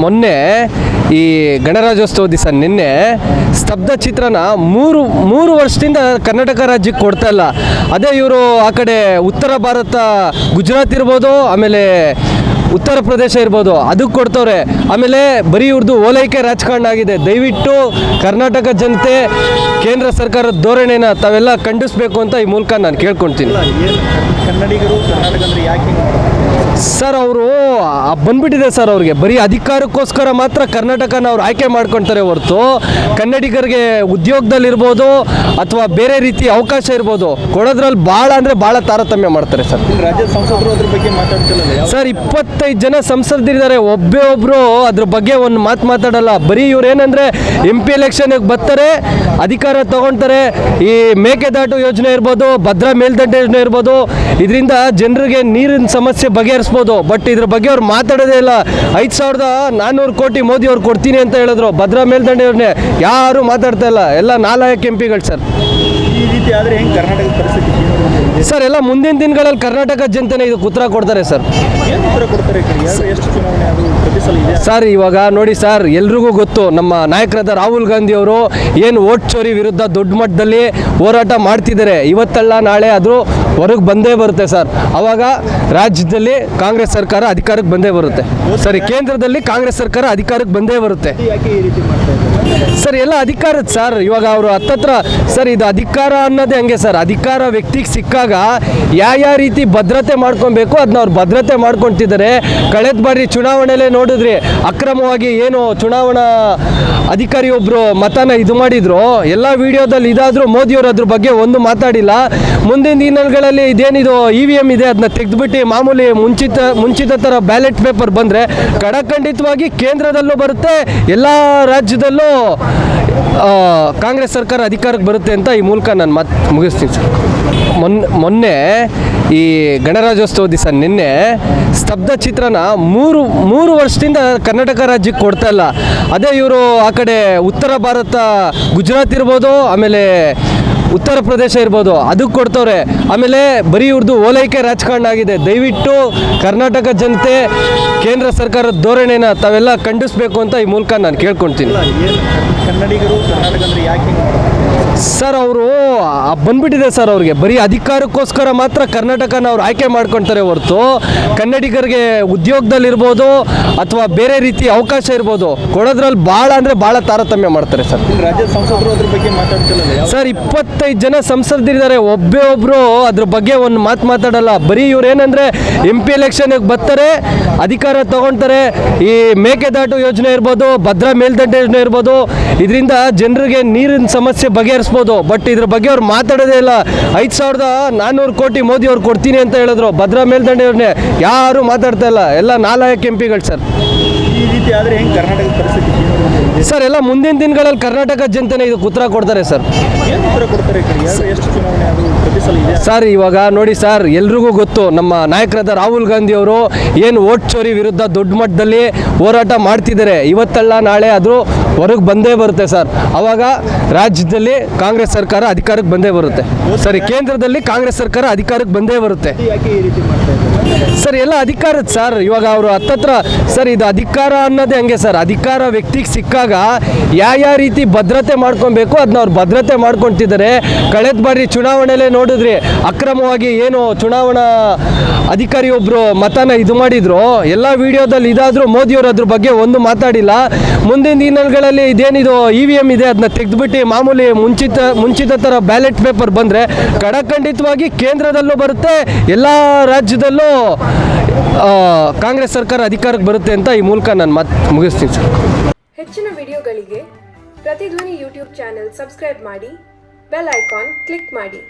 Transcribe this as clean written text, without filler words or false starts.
ಮೊನ್ನೆ ಈ ಗಣರಾಜ್ಯೋತ್ಸವ ದಿವಸ ನಿನ್ನೆ ಸ್ತಬ್ಧ ಚಿತ್ರನ ಮೂರು ವರ್ಷದಿಂದ ಕರ್ನಾಟಕ ರಾಜ್ಯಕ್ಕೆ ಕೊಡ್ತಾ ಇಲ್ಲ. ಅದೇ ಇವರು ಆ ಕಡೆ ಉತ್ತರ ಭಾರತ ಗುಜರಾತ್ ಇರ್ಬೋದು, ಆಮೇಲೆ ಉತ್ತರ ಪ್ರದೇಶ ಇರ್ಬೋದು, ಅದಕ್ಕೆ ಕೊಡ್ತವ್ರೆ. ಆಮೇಲೆ ಬರೀ ಇವ್ರದ್ದು ಓಲೈಕೆ ರಾಜಕಾರಣ ಆಗಿದೆ. ದಯವಿಟ್ಟು ಕರ್ನಾಟಕ ಜನತೆ ಕೇಂದ್ರ ಸರ್ಕಾರದ ಧೋರಣೆನ ತಾವೆಲ್ಲ ಖಂಡಿಸಬೇಕು ಅಂತ ಈ ಮೂಲಕ ನಾನು ಕೇಳ್ಕೊಳ್ತೀನಿ. ಕನ್ನಡಿಗರು ಕರ್ನಾಟಕ ಅಂದರೆ ಯಾಕೆ ಸರ್ ಅವರು ಬಂದ್ಬಿಟ್ಟಿದೆ ಸರ್, ಅವ್ರಿಗೆ ಬರೀ ಅಧಿಕಾರಕ್ಕೋಸ್ಕರ ಮಾತ್ರ ಕರ್ನಾಟಕನ ಅವ್ರು ಆಯ್ಕೆ ಮಾಡ್ಕೊಳ್ತಾರೆ ಹೊರತು ಕನ್ನಡಿಗರಿಗೆ ಉದ್ಯೋಗದಲ್ಲಿರ್ಬೋದು ಅಥವಾ ಬೇರೆ ರೀತಿ ಅವಕಾಶ ಇರ್ಬೋದು ಕೊಡೋದ್ರಲ್ಲಿ ಭಾಳ ಅಂದರೆ ಭಾಳ ತಾರತಮ್ಯ ಮಾಡ್ತಾರೆ ಸರ್. ರಾಜ್ಯದ ಸಂಸದರು ಅದ್ರ ಬಗ್ಗೆ ಮಾತಾಡ್ತಿಲ್ಲ ಸರ್. 25 ಜನ ಸಂಸದರಿದ್ದಾರೆ, ಒಬ್ಬೊಬ್ಬರು ಅದ್ರ ಬಗ್ಗೆ ಒಂದು ಮಾತಾಡಲ್ಲ. ಬರೀ ಇವ್ರು ಏನಂದರೆ MP ಎಲೆಕ್ಷನ್ಗೆ ಬರ್ತಾರೆ, ಅಧಿಕಾರ ತಗೊಳ್ತಾರೆ. ಈ ಮೇಕೆದಾಟು ಯೋಜನೆ ಇರ್ಬೋದು, ಭದ್ರಾ ಮೇಲ್ದಂಡೆ ಯೋಜನೆ ಇರ್ಬೋದು, ಇದರಿಂದ ಜನರಿಗೆ ನೀರಿನ ಸಮಸ್ಯೆ ಬಗೆಹರಿಸ್ಬೋದು. ಬಟ್ ಇದ್ರ ಬಗ್ಗೆ ಅವ್ರು ಮಾತಾಡೋದೇ ಇಲ್ಲ. 5400 ಕೋಟಿ ಮೋದಿ ಅವ್ರು ಕೊಡ್ತೀನಿ ಅಂತ ಹೇಳಿದ್ರು. ಭದ್ರಾ ಮೇಲ್ದಂಡೆ ಯೋಜನೆ ಯಾರು ಮಾತಾಡ್ತಾ ಇಲ್ಲ, ಎಲ್ಲ ನಾಲಾಯಕ MP ಸರ್. ಈ ರೀತಿ ಆದರೆ ಹೆಂಗೆ ಕರ್ನಾಟಕದ ಪರಿಸ್ಥಿತಿ ಸರ್? ಎಲ್ಲ ಮುಂದಿನ ದಿನಗಳಲ್ಲಿ ಕರ್ನಾಟಕ ಜನತೆನೇ ಇದಕ್ಕೆ ಉತ್ತರ ಕೊಡ್ತಾರೆ ಸರ್. ಏನು ಉತ್ತರ ಕೊಡ್ತಾರೆ? ಎಷ್ಟು ಚುನಾವಣೆ ಅದು ಪ್ರತಿ ಸಲ ಇದೆ ಸರ್. ಇವಾಗ ನೋಡಿ ಸರ್, ಎಲ್ರಿಗೂ ಗೊತ್ತು ನಮ್ಮ ನಾಯಕರಾದ ರಾಹುಲ್ ಗಾಂಧಿ ಅವರು ಏನು ವೋಟ್ ಚೋರಿ ವಿರುದ್ಧ ದೊಡ್ಡ ಮಟ್ಟದಲ್ಲಿ ಹೋರಾಟ ಮಾಡ್ತಿದ್ದಾರೆ. ಇವತ್ತಲ್ಲ ನಾಳೆ ಆದರೂ ಹೊರಗೆ ಬಂದೇ ಬರುತ್ತೆ ಸರ್. ಅವಾಗ ರಾಜ್ಯದಲ್ಲಿ ಕಾಂಗ್ರೆಸ್ ಸರ್ಕಾರ ಅಧಿಕಾರಕ್ಕೆ ಬಂದೇ ಬರುತ್ತೆ. ಸರಿ, ಕೇಂದ್ರದಲ್ಲಿ ಕಾಂಗ್ರೆಸ್ ಸರ್ಕಾರ ಅಧಿಕಾರಕ್ಕೆ ಬಂದೇ ಬರುತ್ತೆ. ಯಾಕೆ ಈ ರೀತಿ ಮಾಡ್ತಾ ಇದ್ದಾರೆ ಸರ್? ಎಲ್ಲ ಅಧಿಕಾರದ ಸರ್. ಇವಾಗ ಅವರು ಹತ್ತತ್ರ ಸರ್, ಇದು ಅಧಿಕಾರ ಅನ್ನೋದೇ ಹಂಗೆ ಸರ್. ಅಧಿಕಾರ ವ್ಯಕ್ತಿಗೆ ಸಿಕ್ಕಾಗ ಯಾವ ರೀತಿ ಭದ್ರತೆ ಮಾಡ್ಕೊಬೇಕು ಅದನ್ನ ಅವ್ರು ಭದ್ರತೆ ಮಾಡ್ಕೊತಿದ್ದಾರೆ. ಕಳೆದ ಬಾರಿ ಚುನಾವಣೆಯಲ್ಲೇ ನೋಡಿದ್ರಿ, ಅಕ್ರಮವಾಗಿ ಏನು ಚುನಾವಣಾ ಅಧಿಕಾರಿ ಒಬ್ಬರು ಮತನ ಇದು ಮಾಡಿದ್ರು. ಎಲ್ಲ ವಿಡಿಯೋದಲ್ಲಿ ಇದಾದರೂ ಮೋದಿಯವರು ಅದ್ರ ಬಗ್ಗೆ ಒಂದು ಮಾತಾಡಿಲ್ಲ. ಮುಂದಿನ ದಿನಗಳಲ್ಲಿ ಇದೇನಿದು EVM ಇದೆ ಅದನ್ನ ತೆಗೆದುಬಿಟ್ಟು ಮಾಮೂಲಿ ಮುಂಚಿತ ಥರ ಬ್ಯಾಲೆಟ್ ಪೇಪರ್ ಬಂದರೆ ಖಡಖಂಡಿತವಾಗಿ ಕೇಂದ್ರದಲ್ಲೂ ಬರುತ್ತೆ, ಎಲ್ಲ ರಾಜ್ಯದಲ್ಲೂ ಕಾಂಗ್ರೆಸ್ ಸರ್ಕಾರ ಅಧಿಕಾರಕ್ಕೆ ಬರುತ್ತೆ ಅಂತ ಈ ಮೂಲಕ ನಾನು ಮುಗಿಸ್ತೀನಿ ಸರ್. ಮೊನ್ನೆ ಈ ಗಣರಾಜ್ಯೋತ್ಸವ ದಿವಸ ನಿನ್ನೆ ಸ್ತಬ್ಧ ಚಿತ್ರನ ಮೂರು ವರ್ಷದಿಂದ ಕರ್ನಾಟಕ ರಾಜ್ಯಕ್ಕೆ ಕೊಡ್ತಾ ಇಲ್ಲ. ಅದೇ ಇವರು ಆ ಕಡೆ ಉತ್ತರ ಭಾರತ ಗುಜರಾತ್ ಇರ್ಬೋದು, ಆಮೇಲೆ ಉತ್ತರ ಪ್ರದೇಶ ಇರ್ಬೋದು, ಅದಕ್ಕೆ ಕೊಡ್ತವ್ರೆ. ಆಮೇಲೆ ಬರೀ ಇವ್ರದ್ದು ಓಲೈಕೆ ರಾಜಕಾರಣ ಆಗಿದೆ. ದಯವಿಟ್ಟು ಕರ್ನಾಟಕ ಜನತೆ ಕೇಂದ್ರ ಸರ್ಕಾರದ ಧೋರಣೆನ ತಾವೆಲ್ಲ ಖಂಡಿಸಬೇಕು ಅಂತ ಈ ಮೂಲಕ ನಾನು ಕೇಳ್ಕೊಳ್ತೀನಿ. ಕನ್ನಡಿಗರು ಕರ್ನಾಟಕ ಅಂದರೆ ಯಾಕೆ ಸರ್? ಅವರು ಬಂದ್ಬಿಟ್ಟಿದೆ ಸರ್, ಅವ್ರಿಗೆ ಬರೀ ಅಧಿಕಾರಕ್ಕೋಸ್ಕರ ಮಾತ್ರ ಕರ್ನಾಟಕನ ಅವ್ರು ಆಯ್ಕೆ ಮಾಡ್ಕೊಳ್ತಾರೆ ಹೊರತು ಕನ್ನಡಿಗರಿಗೆ ಉದ್ಯೋಗದಲ್ಲಿರ್ಬೋದು ಅಥವಾ ಬೇರೆ ರೀತಿ ಅವಕಾಶ ಇರ್ಬೋದು ಕೊಡೋದ್ರಲ್ಲಿ ಭಾಳ ಅಂದರೆ ಭಾಳ ತಾರತಮ್ಯ ಮಾಡ್ತಾರೆ ಸರ್. ರಾಜ್ಯದ ಸಂಸದರು ಅದ್ರ ಬಗ್ಗೆ ಮಾತಾಡ್ತಿಲ್ಲ ಸರ್. 25 ಜನ ಸಂಸದರಿದ್ದಾರೆ, ಒಬ್ಬೊಬ್ಬರು ಅದ್ರ ಬಗ್ಗೆ ಒಂದು ಮಾತಾಡಲ್ಲ. ಬರೀ ಇವ್ರು ಏನಂದರೆ MP ಎಲೆಕ್ಷನ್ಗೆ ಬರ್ತಾರೆ, ಅಧಿಕಾರ ತಗೊಳ್ತಾರೆ. ಈ ಮೇಕೆದಾಟು ಯೋಜನೆ ಇರ್ಬೋದು, ಭದ್ರಾ ಮೇಲ್ದಂಡೆ ಯೋಜನೆ ಇರ್ಬೋದು, ಇದರಿಂದ ಜನರಿಗೆ ನೀರಿನ ಸಮಸ್ಯೆ ಬಗೆಹರಿಸ್ಬೋದು. ಬಟ್ ಇದ್ರ ಬಗ್ಗೆ ಅವ್ರು ಮಾತಾಡೋದೇ ಇಲ್ಲ. 5400 ಕೋಟಿ ಮೋದಿ ಅವ್ರು ಕೊಡ್ತೀನಿ ಅಂತ ಹೇಳಿದ್ರು. ಭದ್ರಾ ಮೇಲ್ದಂಡೆ ಯೋಜನೆ ಯಾರು ಮಾತಾಡ್ತಾ ಇಲ್ಲ, ಎಲ್ಲ ನಾಲಾಯಕ MP ಸರ್. ಈ ರೀತಿ ಆದರೆ ಹೆಂಗೆ ಕರ್ನಾಟಕದ ಪರಿಸ್ಥಿತಿ ಸರ್? ಎಲ್ಲ ಮುಂದಿನ ದಿನಗಳಲ್ಲಿ ಕರ್ನಾಟಕ ಜನತೆನೇ ಇದಕ್ಕೆ ಉತ್ತರ ಕೊಡ್ತಾರೆ ಸರ್. ಏನು ಉತ್ತರ ಕೊಡ್ತಾರೆ? ಎಷ್ಟು ಚುನಾವಣೆ ಅದು ಪ್ರತಿ ಸಲ ಇದೆ ಸರ್. ಇವಾಗ ನೋಡಿ ಸರ್, ಎಲ್ರಿಗೂ ಗೊತ್ತು ನಮ್ಮ ನಾಯಕರಾದ ರಾಹುಲ್ ಗಾಂಧಿ ಅವರು ಏನು ವೋಟ್ ಚೋರಿ ವಿರುದ್ಧ ದೊಡ್ಡ ಮಟ್ಟದಲ್ಲಿ ಹೋರಾಟ ಮಾಡ್ತಿದ್ದಾರೆ. ಇವತ್ತಲ್ಲ ನಾಳೆ ಆದರೂ ಹೊರಗೆ ಬಂದೇ ಬರುತ್ತೆ ಸರ್. ಅವಾಗ ರಾಜ್ಯದಲ್ಲಿ ಕಾಂಗ್ರೆಸ್ ಸರ್ಕಾರ ಅಧಿಕಾರಕ್ಕೆ ಬಂದೇ ಬರುತ್ತೆ. ಸರಿ, ಕೇಂದ್ರದಲ್ಲಿ ಕಾಂಗ್ರೆಸ್ ಸರ್ಕಾರ ಅಧಿಕಾರಕ್ಕೆ ಬಂದೇ ಬರುತ್ತೆ. ಯಾಕೆ ಈ ರೀತಿ ಮಾಡ್ತಾ ಇದ್ದಾರೆ ಸರ್? ಎಲ್ಲ ಅಧಿಕಾರದ ಸರ್. ಇವಾಗ ಅವರು ಹತ್ತತ್ರ ಸರ್, ಇದು ಅಧಿಕಾರ ಅನ್ನೋದೇ ಹಂಗೆ ಸರ್. ಅಧಿಕಾರ ವ್ಯಕ್ತಿಗೆ ಸಿಕ್ಕಾಗ ಯಾವ ರೀತಿ ಭದ್ರತೆ ಮಾಡ್ಕೊಬೇಕು ಅದನ್ನ ಅವ್ರು ಭದ್ರತೆ ಮಾಡ್ಕೊತಿದ್ದಾರೆ. ಕಳೆದ ಬಾರಿ ಚುನಾವಣೆಯಲ್ಲೇ ನೋಡಿದ್ರಿ, ಅಕ್ರಮವಾಗಿ ಏನು ಚುನಾವಣಾ ಅಧಿಕಾರಿ ಒಬ್ಬರು ಮತನ ಇದು ಮಾಡಿದ್ರು. ಎಲ್ಲ ವಿಡಿಯೋದಲ್ಲಿ ಇದಾದರೂ ಮೋದಿಯವರು ಅದ್ರ ಬಗ್ಗೆ ಒಂದು ಮಾತಾಡಿಲ್ಲ. ಮುಂದಿನ ದಿನಗಳಲ್ಲಿ ಇದೇನಿದು EVM ಇದೆ ಅದನ್ನ ತೆಗೆದುಬಿಟ್ಟು ಮಾಮೂಲಿ ಮುಂಚಿತ ಥರ ಬ್ಯಾಲೆಟ್ ಪೇಪರ್ ಬಂದರೆ ಖಡಖಂಡಿತವಾಗಿ ಕೇಂದ್ರದಲ್ಲೂ ಬರುತ್ತೆ, ಎಲ್ಲ ರಾಜ್ಯದಲ್ಲೂ ಕಾಂಗ್ರೆಸ್ ಸರ್ಕಾರ ಅಧಿಕಾರಕ್ಕೆ ಬರುತ್ತೆ ಅಂತ ಈ ಮೂಲಕ ನಾನು ಮುಗಿಸ್ತೀನಿ ಸರ್. ಹೆಚ್ಚಿನ ವಿಡಿಯೋಗಳಿಗೆ ಪ್ರತಿಧ್ವನಿ YouTube ಚಾನೆಲ್ ಸಬ್ಸ್ಕ್ರೈಬ್ ಮಾಡಿ, ಬೆಲ್ ಐಕಾನ್ ಕ್ಲಿಕ್ ಮಾಡಿ.